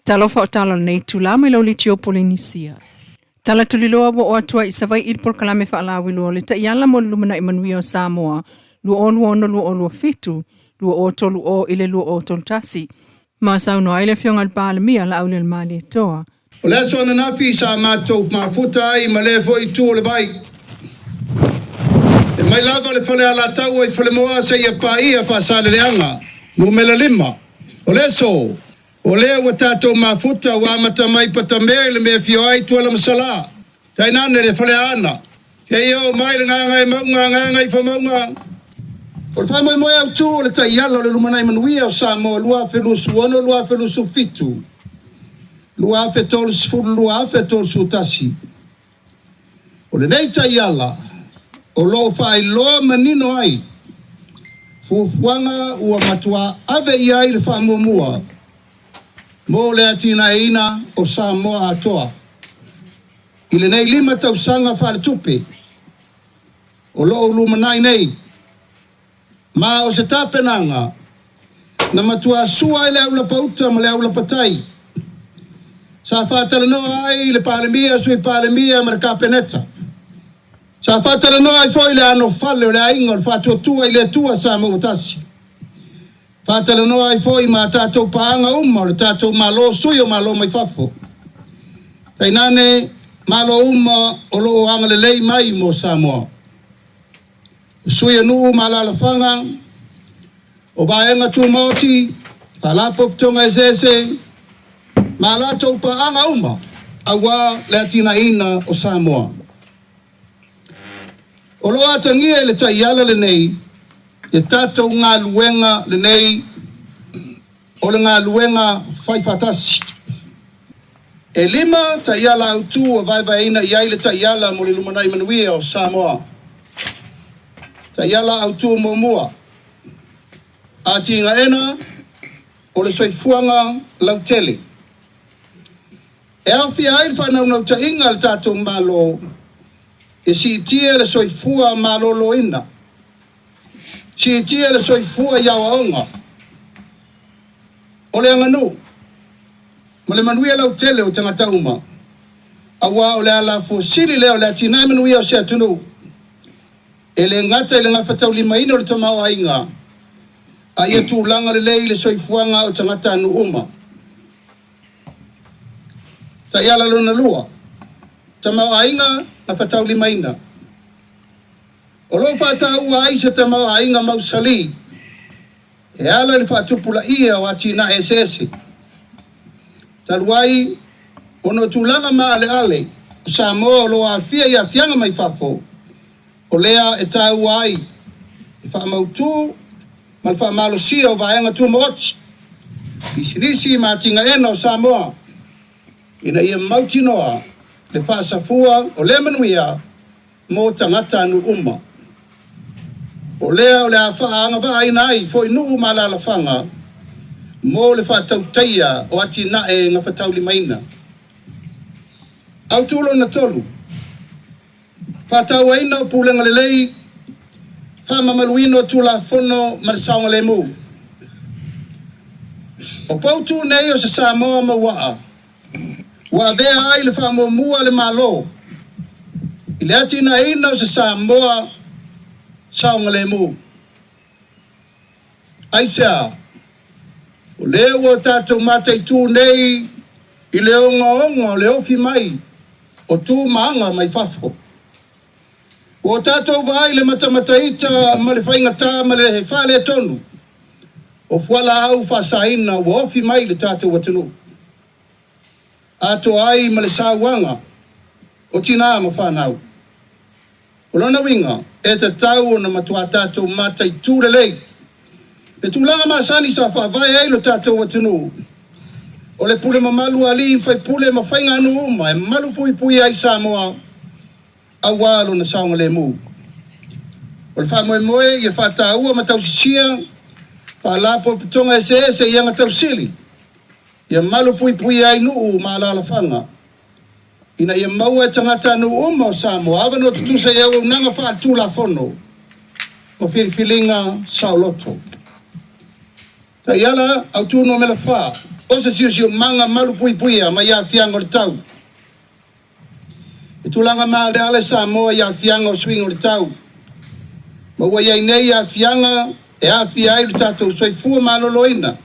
Talofa o tala nei tula mai lau li tio Polinisia. Tala tuliloa wo o atua i savai il por kalame whaalawilu o le ta iala mo lumana i manuia o Samoa, lua o lua fitu, lua o tolu o ile lua o tolu tasi. Ma sauno aile fionga al paalamia la aule al mali e toa. O le aso ana nafi sa mātou mafuta ai ma le fo i tū o le vai. E mai lava le fale ala tau ai fale moa se ia pa ia fa sa le leanga. Numela 5. O le so. O lea wa tātou mafuta wa amata mai patamea le mea fio ai tuala masala. Tainane le fale ana. Te iau mai le nganga e maunga i whamaunga. O le whamai moe au tū o le tai ala le lumanai manuia o Samoa lua whelu suono lua whelu su fitu. Lua afe tolu sifuru lua afe tolu su tasi. O le nei tai ala o lo whai loa manino ai. Fufuanga ua matua ave iai le whamumua. Mo le atina ina o Samoa atoa. I le nei 5 tausanga whare tupe. O loo lumanai nei. Ma o se tapenanga. Na matua sua i le aula pauta ma le aula patai. Sa whatala noa ai le palemia sui palemia ma le kapeneta. Sa whatala noa ai foi le ano fale o le ainga o le whatua tua i le tua Samoa tasi. Whatala noa ai foi ma tātou paanga uma o le tātou malo sui o malo mai fafo. Tainane malo uma o loo anga le lei mai mo Samoa. Sui anu malala fanga o baenga tu moti palapo tonga esese malato paanga uma awa le atina ina o Samoa. O loa atangia le taiala le nei e tātou ngā luenga le nei o le ngā luenga whaifatasi. E 5 taiala autu o vaivaina iai le taiala mo le lumanai manuia o Samoa. Taiala autu mo mua. Ati inga ena o le soifuanga lautele. E awhi air whanau nau ta inga le tātou malo e si tia le soifua malo loina. Si tia le soifua yawaonga. O le anganu. Ma le manuia lautele o tangata uma. Awa o le ala fosili leo le atina manuia o se atunu. E le ngata i le ngawhatau 5 ino le tamau ainga. A ia tūlanga le lei le soifuanga o tangata anu uma. Ta iala luna lua. Tamau ainga ngawhatau 5 ina. O lo whatau a isa tamau ainga mausali. E ala le whatupula ia o atina esese. Taluai, ono tūlanga maa ale ale. Samoa lo a fia ia fianga mai fafo. O lea e tau ai, e whaamautu, ma whaamalosia o vaenga tu mooti. Isilisi ma tinga ena o Samoa. Ina ia mauti noa, le whaasafua o le manuia, mo tangata anu uma. O lea o le a whaanga vaina ai, fo inu malala whanga, mo le whaatautaia o ati nae ngā whatau 5 ina. Autulo na tolu. Whatau aina o pūlenga lelei, whamamaluino tula fono marisaonga le mu. O pautu nei o se Samoa mawaa. Wa vea ai le whamamua le malo. I le atina ina o se Samoa saonga le mu. Aisea, o leo o tātou matai tū nei, i le onga o le ofi mai, o tū maanga mai fafo. O tātou vai le matamataita ma le whaingata ma le whale tonu. O fuala au whasaina o ofi mai le tātou watunu. Ato ai ma le sāwanga o tina ma whanau. O lona winga e te tau o na matua tātou matai tūre lei. Le tūlanga masani sa whawai ai lo tātou watunu. O le pule mamalu ali whai pule ma whainga anu uma e malu pui pui ai Samoa. Awalo na saonga le mu. O le whamoe moe i e whataua ma tausisia, whalapo pitonga ese i anga tausili. Ia malu pui pui ai nuu ma ala whanga. Ina ia maua e tangata anu uma o Samoa, awa no tutusa ia au nanga whaatula fono. O whiriwhilinga sauloto. Ta iala au tūno me la wha. o se sio manga malu pui ma ia fianga le tau. E tulanga ma le ale Samoa ia fianga o swing o le tau. Ma ua ia nei ia fianga e a fia ai le tatou soifua ma loloina.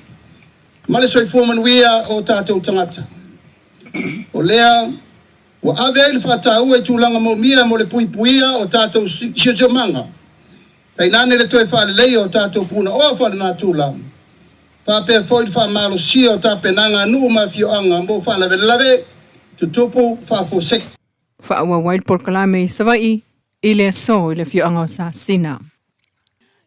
Ma le soifua manuia o tatou tangata. O lea, ua ave ai le whātau e tulanga mo mia mo le puipuia o tatou sio manga. Pai nane le toe whaale lei o tatou puna o whaale nā tūlanga. Whapea foi wha malo si o tape nanga nuu ma fio anga mo whaale lave tutupu whafosek. Whaaua White Paul Kalame Savai i le so i le fio anga o sa sina.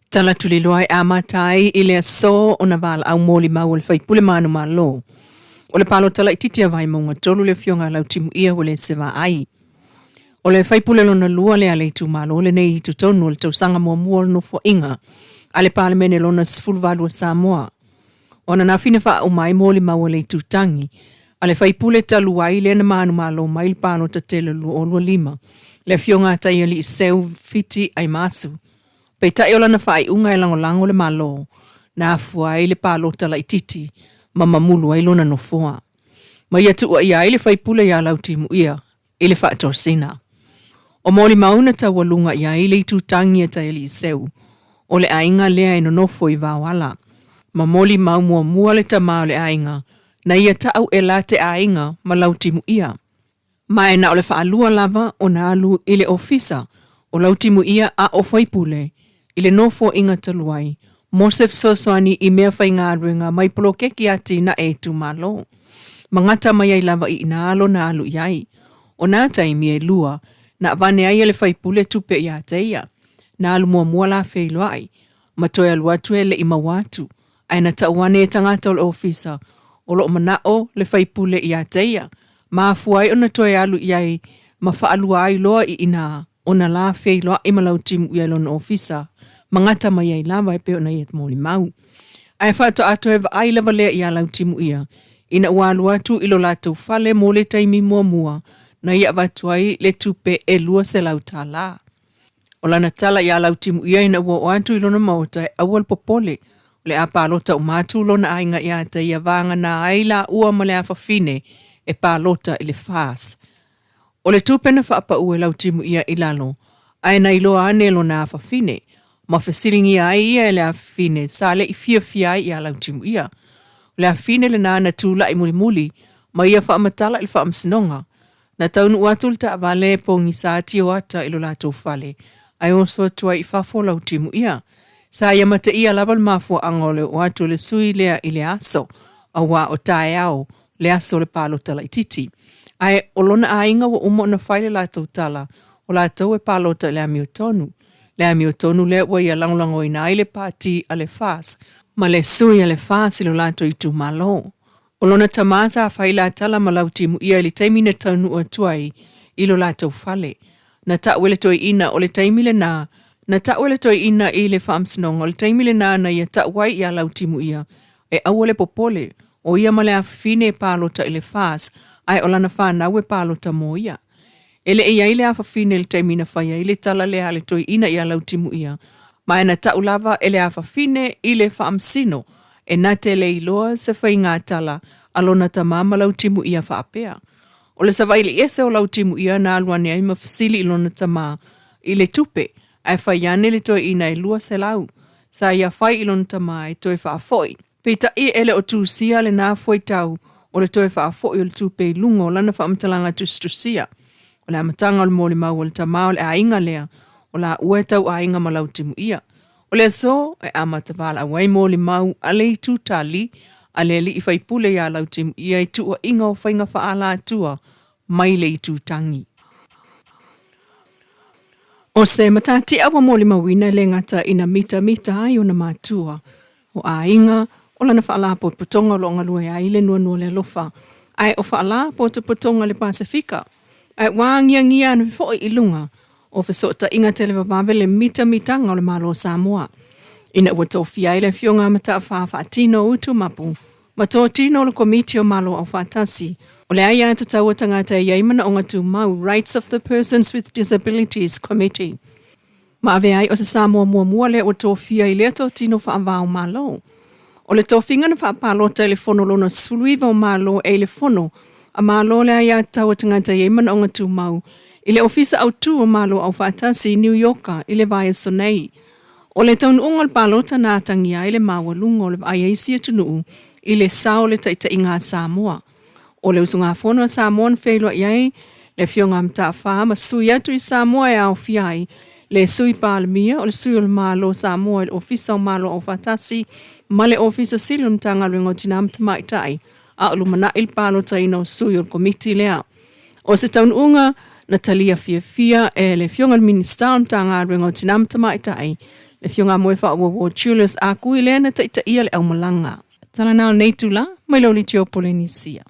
Tala tuli loai a matai i le so o na vala au moli mau le whai pule manu ma lo. O le palo tala i titia vai maunga tolu le fio ngā lau timu ia o le sewa ai. O le whai pule lona lua le ale tu malo le nei i tu tonu le tausanga mua mua no fo inga. Ale pale mene lona sfulvalua Samoa. O na nafine wha o mai moli mau le tu tangi. Ale whai pule talu ai le na manu malo mai le palo ta tele lu o lua lima. Le fio ngā tai ali i seu fiti ai masu. Pei tai o lana whai unga e lango le malo. Na afua ai le palo tala i titi. Mamamulu ai lona no foa. Ma ia tua ia ai le whai pule ia lau timu ia. I le whaator sina. O moli mauna taua lunga ia i le itu tangi e tai ali i seu. O le ainga lea e nonofo i vawala. Ma moli mau mua le tamau le ainga. Na ia tau e late ainga ma lau timu ia. Ma e na o le whaalua lava o na alu i le ofisa. O lau timu ia a o whaipule. I le nofo inga taluai. Mosef Sosoani i mea whai ngā ruenga mai polokeki ati na e tu malo. Mangata mai ai lava i na alu iai. O nā taimi e lua. Na vane ai le whaipule tupe i ateia. Na alu mua la whailo ai. Matoe alu atu e le ima watu. Ai na tauane e tangata o le ofisa. O lo manao le whaipule i ateia. Ma afuai o na toe alu iai. Ma whaalua ai loa i ina. O na la whailo ai malau timu i alona ofisa. Mangata mai ai lava e peo na iet moli mau. Ai whaato ato eva ai lava lea i alau timu ia. Ina ualu atu ilo latou fale mo le taimi mua. Na ia watu ai le tupe e lua se lau tā la. O lana tala i alau timu ia ina ua o atu ilona mauta e awal popole. Le a pālota umatu lona ainga ia ta ia vanga na ai la ua ma le a whawhine e pālota i le fās. O le tupe na whaapa ue lau timu ia i lalo. Ai na iloa ane lona a whawhine. Ma whasiringi ai ia le a whawhine sa le i fia i alau timu ia. Le a whawhine le nāna tūla i muli ma ia whaamatala i whaamsinonga. Na taunu uatul ta vale pongi sa tio ata ilo lato fale. Ai oso tua i whafo lau timu ia. Sa ia mata ia laval mafua angole uatu le sui lea i le aso. A wa o tae au le aso le palo tala i titi. Ai olona a inga wa umo na whaile lato tala. O lato e palo ta le amiotonu. Le amiotonu le wa ia langlango ina ai le pati a le fas. Ma le sui a le fas ilo lato i tu malo. Olona tamasa a whaila tala malau timu ia li taimina taunu o tuai ilo lato fale. Na ta'wele toi ina o le taimile na. Na ta'wele toi ina i le whaamsinong o le taimile na ia ta'wai ia lau timu ia. E awole popole o ia male a fine pālota i le fās ai o lana whānau e pālota mo ia. Ele ia ile a whawhine le taimina whaia i le tala le ale toi ina ia lau timu ia. Ma e na ta'ulava ele a whawhine i le whaamsino. E na te le iloa se whai ngā tala alona ta mama lau timu ia whaapea. O le sawaili ese o lau timu ia na aluane ai mawhasili ilona ta mā i le tupe ai whaiane le toi ina e lua se lau. Sa ia whai ilona ta mā e toi whaafoi. Peta i ele o tūsia le nā fwoi tau o le toi whaafoi o le tupe i lunga o lana whaamtalanga tustusia. O le amatanga o le mōli mau o le tamau le ainga lea o la ue tau ainga ma lau timu ia. O le so e amatavala awai mōli mau a le i tūtali a le li i whaipule ia lau timu ia i tua inga o whainga whaala atua mai le i tūtangi. O se matati awa mōli mawina le ngata ina mita ai o na mātua. O a inga o lana whaala po putonga lo ngalue a ile nua le lofa. Ai o whaala po te putonga le Pasifika. Ai wāngia na fwoi i lunga. O whasota inga te lewa wawe le mitanga o le malo Samoa. Ina ua tōwhia i le whionga mata whawha tino utu mapu. Ma tō tino le komiti o malo au whatasi. O le aia tatau tangata i aimana o ngatu mau Rights of the Persons with Disabilities Committee. Ma ave ai o se Samoa mua le ua tōwhia i le tō tino whaavao malo. O le tauwhinga na whaapalota e le whono lona suluiva o malo e le whono, a malo le aia tau tangata i mana o ngā mau, i le ofisa au tu o malo au whaatasi New Yorker i le vai sonei. O le taun unga le palota nā tangia i le mawalunga o le aia isi atunuu i le sao le taita i ngā Samoa. O le usunga whono a Samoa na whailua iai, le fionga mta wha ma sui atu i Samoa e au fiai, le sui pālamia o le sui o le malo Samoa i le ofisa o malo au whaatasi, ma le ofisa sili mta ngā ringo tina mta maitai, a ulumana il palota ina o sui o le komiti lea. O se taun unga, na talia fia e le fionga minister mta ngā ringo tina mta maitai, le fionga moefa o War Julius a kui lea na taita ia le au malanga. Tala nao nei tula, mai lo li tio Polinisia.